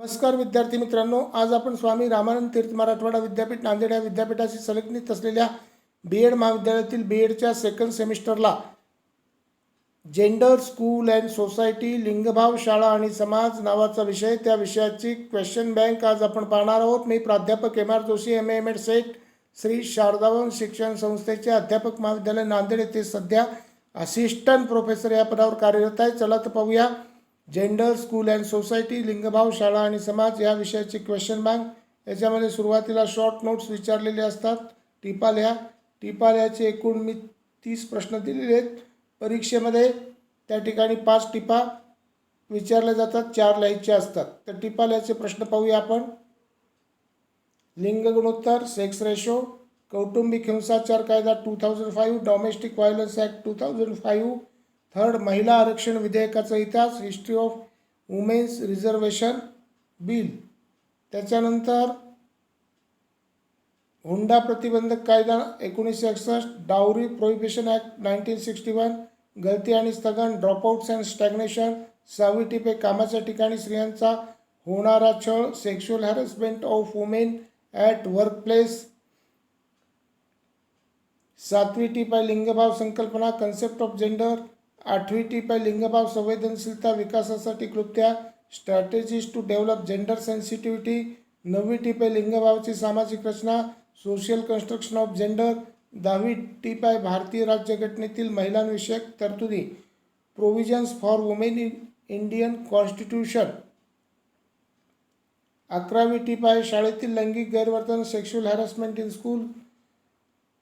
नमस्कार विद्यार्थी मित्रांनो, आज आपण स्वामी रामानंद तीर्थ मराठवाडा विद्यापीठ नांदेड या विद्यापीठाशी संलग्नित असलेल्या B.एड महाविद्यालयातील B.एडच्या सेकंड सेमिस्टरला जेंडर स्कूल अँड सोसायटी, लिंगभाव, शाळा आणि समाज नावाचा विषय, त्या विषयाची क्वेश्चन बँक आज आपण पाहणार आहोत. मी प्राध्यापक M.R. Joshi, MA M.Ed SET, Shri Sharadavansh शिक्षण संस्थेचे अध्यापक महाविद्यालय नांदेड येथे सध्या असिस्टंट प्रोफेसर या पदावर कार्यरत आहे. चला तर पाहूया जेंडर स्कूल अँड सोसायटी, लिंगभाव, शाळा आणि समाज या विषयाची क्वेश्चन बँक. याच्यामध्ये सुरुवातीला शॉर्ट नोट्स विचारलेले असतात. टिपा लिहायचे एकूण मी 30 प्रश्न दिलेले आहेत. परीक्षेमध्ये त्या ठिकाणी 5 टिपा विचारल्या जातात, 4 लिहायचे असतात. तर टिपा लिहायचे प्रश्न पाहूया आपण. लिंग गुणोत्तर, सेक्स रेशो, कौटुंबिक हिंसाचार कायदा 2005, डोमेस्टिक व्हायलन्स ॲक्ट 2005, थर्ड महिला आरक्षण विधेयकाचा इतिहास, history of women's reservation bill. त्याच्यानंतर हुंडा प्रतिबंधक कायदा 1961, डावरी प्रोहिबिशन ॲक्ट 1961, गळती आणि स्थगन, ड्रॉपआउट्स अँड स्टॅग्नेशन, 6वी टिपे कामाच्या ठिकाणी स्त्रियांचा होणारा छळ, sexual harassment of women at workplace, 7वी टीप आहे लिंगभाव संकल्पना, कन्सेप्ट ऑफ जेंडर, 8वी टीप आहे लिंगभाव संवेदनशीलता विकासासाठी कृत्या, strategies to develop gender sensitivity, 9वी टीप आहे लिंगभावाची सामाजिक रचना, सोशल कन्स्ट्रक्शन ऑफ जेंडर, 10वी टीप आहे भारतीय राज्यघटनेतील महिलांविषयक तरतुदी, provisions for women in Indian constitution, 11वी टीप आहे शाळेतील लैंगिक गैरवर्तन, सेक्शुअल हॅरसमेंट इन स्कूल,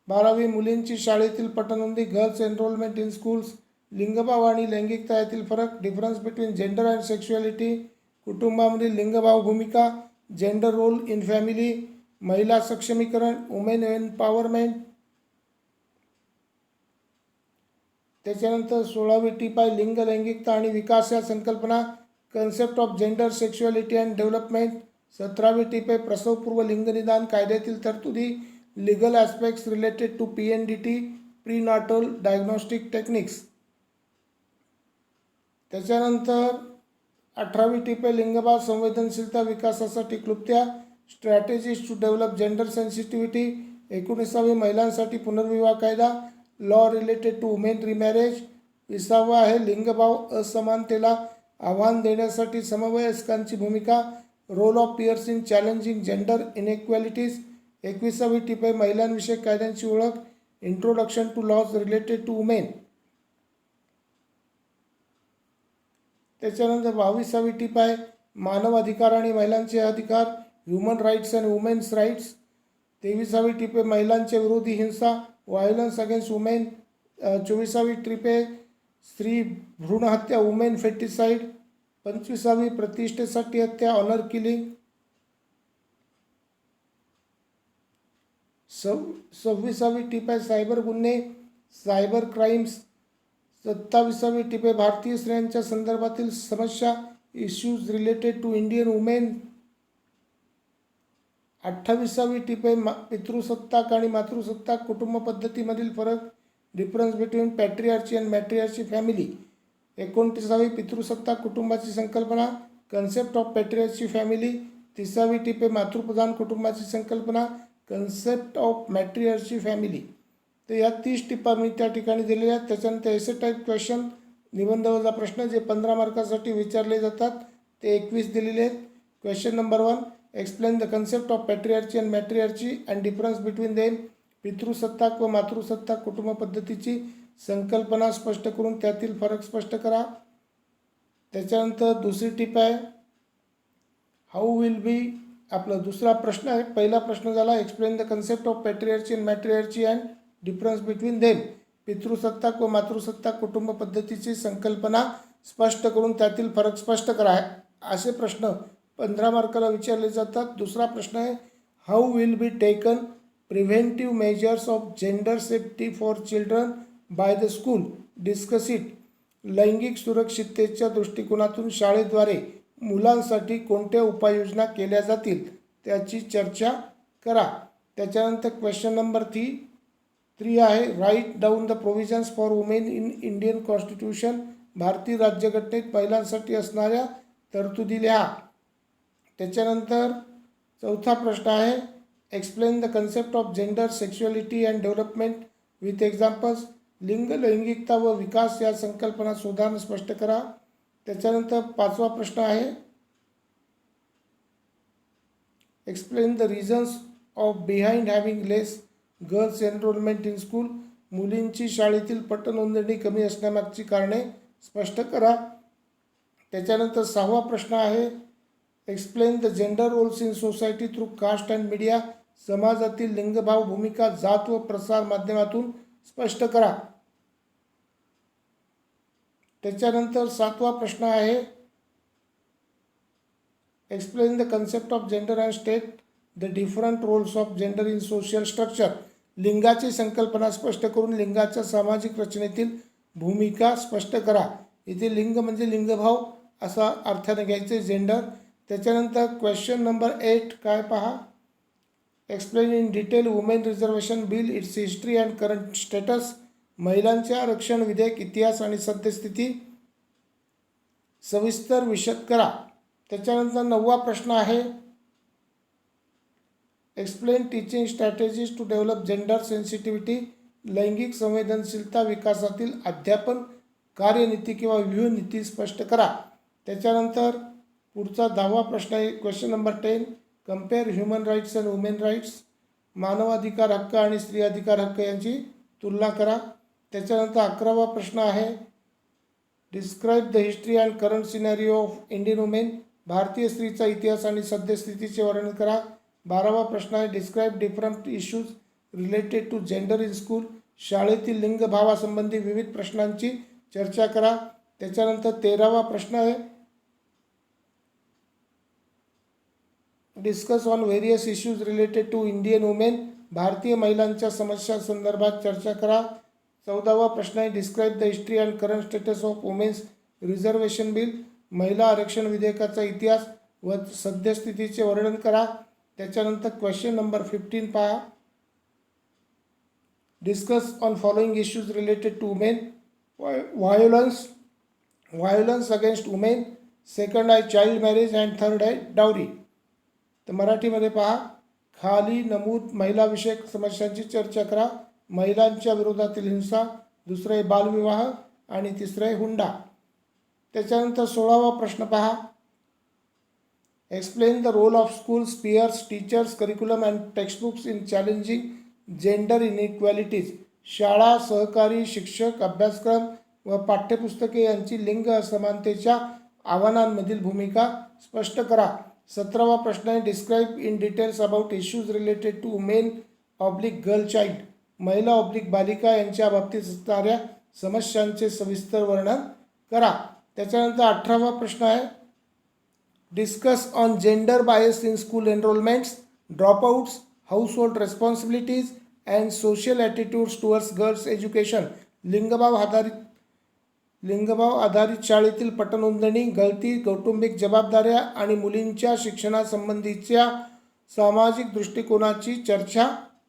12वी मुलींची शाळेतील पटनोंदी, गर्ल्स एनरोलमेंट इन स्कूल्स, लिंगभाव आणि लैंगिकता यातील फरक, difference between gender and sexuality, कुटुंबामधील लिंगभाव भूमिका, जेंडर रोल इन फॅमिली, महिला सक्षमीकरण, वुमेन एम्पॉवरमेंट. त्याच्यानंतर 16वी टीप आहे लिंग, लैंगिकता आणि विकास या संकल्पना, concept of gender, sexuality and development. 17वी टीप आहे प्रसवपूर्व लिंगनिदान कायद्यातील तरतुदी, legal aspects related to PNDT, prenatal diagnostic techniques. त्याच्यानंतर 18वी टीप आहे लिंगभाव संवेदनशीलता विकासासाठी क्लुप्त्या, strategies to develop gender sensitivity. 19वी महिलांसाठी पुनर्विवाह कायदा, law related to women remarriage. 20वा आहे लिंगभाव असमानतेला आव्हान देण्यासाठी समवयस्कांची भूमिका, role of peers in challenging gender inequalities. 21वी टीप आहे महिलांविषयक कायद्यांची ओळख, introduction to lodge related to women. त्याच्यानंतर 22वी टीप आहे मानव अधिकार आणि महिलांचे अधिकार, human rights and women's rights. 23वी टीप आहे महिलांच्या विरोधी हिंसा, व्हायलन्स अगेन्स्ट वुमेन. 24वी टीप आहे स्त्री भ्रूण हत्या, वुमेन फेटिसाईड. 25वी प्रतिष्ठेसाठी हत्या, ऑनर किलिंग. 26वी टीप आहे सायबर गुन्हे, सायबर क्राईम्स. 27वी टीप आहे भारतीय स्त्रियांच्या संदर्भातील समस्या, issues related to Indian women. 28वी टीप आहे पितृसत्ताक आणि मातृसत्ताक कुटुंब पद्धतीमधील फरक, difference between patriarchy and matriarchy family. 29वी पितृसत्ताक कुटुंबाची संकल्पना, कन्सेप्ट ऑफ पॅट्रियार्ची फॅमिली. 30वी टीप आहे मातृप्रधान कुटुंबाची संकल्पना, कन्सेप्ट ऑफ मॅट्रियार्ची फॅमिली. तर या 30 टिपा मी त्या ठिकाणी दिलेल्या आहेत. त्याच्यानंतर एसे टाईप क्वेश्चन, निबंधवजा प्रश्न जे 15 मार्कासाठी विचारले जातात ते 21 दिलेले आहेत. Question number 1, explain the concept of patriarchy and matriarchy and difference between them. पितृसत्ताक व मातृसत्ताक कुटुंब पद्धतीची संकल्पना स्पष्ट करून त्यातील फरक स्पष्ट करा. त्याच्यानंतर दुसरी टिप आहे हाऊ विल बी, आपला दुसरा प्रश्न आहे. पहिला प्रश्न झाला explain the concept of patriarchy and matriarchy and difference between them. पितृसत्ताक व मातृसत्ताक कुटुंब पद्धतीची संकल्पना स्पष्ट करून त्यातील फरक स्पष्ट करा. असे प्रश्न 15 मार्काला विचारले जातात. दुसरा प्रश्न आहे how will be taken preventive measures of gender safety for children by the school, discuss it. लैंगिक सुरक्षिततेच्या दृष्टिकोनातून शाळेद्वारे मुलांसाठी कोणत्या उपाययोजना केल्या जातील त्याची चर्चा करा. त्याच्यानंतर क्वेश्चन नंबर 3 आहे write down the provisions for women in Indian constitution. भारतीय राज्यघटनेत महिलांसाठी असणाऱ्या तरतुदी लिहा. त्याच्यानंतर चौथा प्रश्न आहे explain the concept of gender sexuality and development with examples. लिंग, लैंगिकता व विकास या संकल्पना शोधान स्पष्ट करा. त्याच्यानंतर पाचवा प्रश्न आहे explain the reasons of behind having less girls enrolment in school. मुलींची शाळेतील पटनोंदणी कमी असण्यामागची कारणे स्पष्ट करा. त्याच्यानंतर सहावा प्रश्न आहे explain the gender roles in society through caste and media. समाजातील लिंगभाव भूमिका जात व प्रसार माध्यमातून स्पष्ट करा. त्याच्यानंतर सातवा प्रश्न आहे explain the concept of gender and state the different roles of gender in social structure. लिंगाची संकल्पना स्पष्ट करून लिंगाच्या सामाजिक रचनेतील भूमिका स्पष्ट करा. इथे लिंग म्हणजे लिंगभाव असा अर्थाने घ्यायचे जेंडर. त्याच्यानंतर क्वेश्चन नंबर 8 काय पहा explain in detail women reservation bill it's history and current status. महिलांचे आरक्षण विधेयक इतिहास आणि सद्यस्थिती सविस्तर विशद करा. त्याच्यानंतर 9वा प्रश्न आहे explain teaching strategies to develop gender sensitivity. लैंगिक संवेदनशीलता विकासातील अध्यापन कार्यनीती किंवा व्यूहनीती स्पष्ट करा. त्याच्यानंतर पुढचा 10वा प्रश्न आहे question number 10 compare human rights and women rights. मानवाधिकार हक्क आणि स्त्री अधिकार हक्क यांची तुलना करा. त्याच्यानंतर 11वा प्रश्न आहे describe the history and current scenario of Indian women. भारतीय स्त्रीचा इतिहास आणि सद्यस्थितीचे वर्णन करा. 12वा प्रश्न आहे describe different issues related to gender in school. शाळेतील लिंगभावासंबंधी विविध प्रश्नांची चर्चा करा. त्याच्यानंतर 13वा प्रश्न आहे discuss on various issues related to Indian women. भारतीय महिलांच्या समस्या संदर्भात चर्चा करा. 14वा प्रश्न आहे describe the history and current status of women's reservation bill. महिला आरक्षण विधेयकाचा इतिहास व सद्यस्थितीचे वर्णन करा. त्याच्यानंतर क्वेश्चन नंबर 15 पहा discuss on following issues related to women. Violence against women. Second आहे चाइल्ड मॅरेज अँड थर्ड आहे डावरी. तर मराठीमध्ये पहा खाली नमूद महिलाविषयक समस्यांची चर्चा करा. महिलांच्या विरोधातील हिंसा, दुसरं आहे बालविवाह आणि तिसरं आहे हुंडा. त्याच्यानंतर 16वा प्रश्न पहा explain the role of schools, peers, teachers, curriculum and textbooks in challenging gender inequalities. शाळा, सहकारी, शिक्षक, अभ्यासक्रम व पाठ्यपुस्तके यांची लिंग असमानतेच्या आव्हानांमधील भूमिका स्पष्ट करा. 17वा प्रश्न आहे describe in details about issues related to women oblique girl child. महिला ऑब्लिक बालिका यांच्या बाबतीत असणाऱ्या समस्यांचे सविस्तर वर्णन करा. त्याच्यानंतर 18वा प्रश्न आहे discuss on gender bias in school enrolments, dropouts, household responsibilities and social attitudes towards girls education. लिंगभाव आधारित शाळेतील पटनोंदणी, गळती, कौटुंबिक जबाबदाऱ्या आणि मुलींच्या शिक्षणासंबंधीच्या सामाजिक दृष्टिकोनाची चर्चा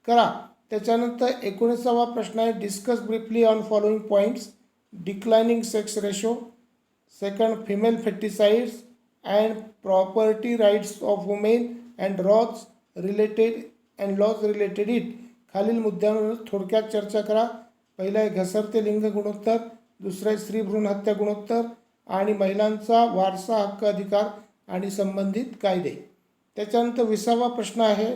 करा. त्याच्यानंतर 19वा प्रश्न आहे discuss briefly on following points. Declining sex ratio, second female foeticides and property rights of women and laws related it. खालील मुद्द्यांवर थोडक्यात चर्चा करा. पहिला आहे घसरते लिंग गुणोत्तर, दुसरा आहे स्त्री भ्रूण हत्या गुणोत्तर आणि महिलांचा वारसा हक्क अधिकार आणि संबंधित कायदे. त्याच्यानंतर 20वा प्रश्न आहे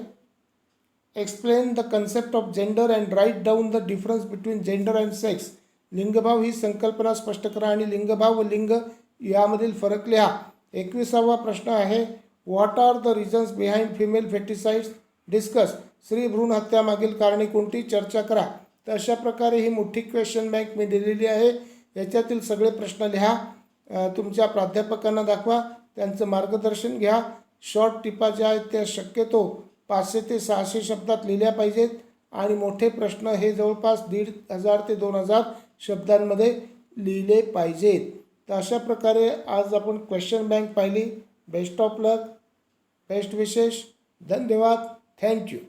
explain the concept of gender and write down the difference between gender and sex. लिंगभाव ही संकल्पना स्पष्ट करा आणि लिंगभाव व लिंग यामधील फरक लिहा. 21वा प्रश्न आहे what are the reasons behind female foeticides. Discuss स्त्री भ्रूण हत्यामागील कारणे कोणती चर्चा करा. तर अशा प्रकारे ही मोठी क्वेश्चन बँक मी दिलेली आहे. याच्यातील सगळे प्रश्न लिहा, तुमच्या प्राध्यापकांना दाखवा, त्यांचं मार्गदर्शन घ्या. शॉर्ट टिपा ज्या आहेत त्या शक्यतो 500 ते 600 शब्दात लिहिल्या पाहिजेत आणि मोठे प्रश्न हे जवळपास 1500 ते 2000 शब्दांमध्ये लिहिले पाहिजेत. तर अशा प्रकारे आज आपण क्वेश्चन बँक पाहिली. बेस्ट ऑफ लक, बेस्ट विशेष, धन्यवाद, थँक्यू.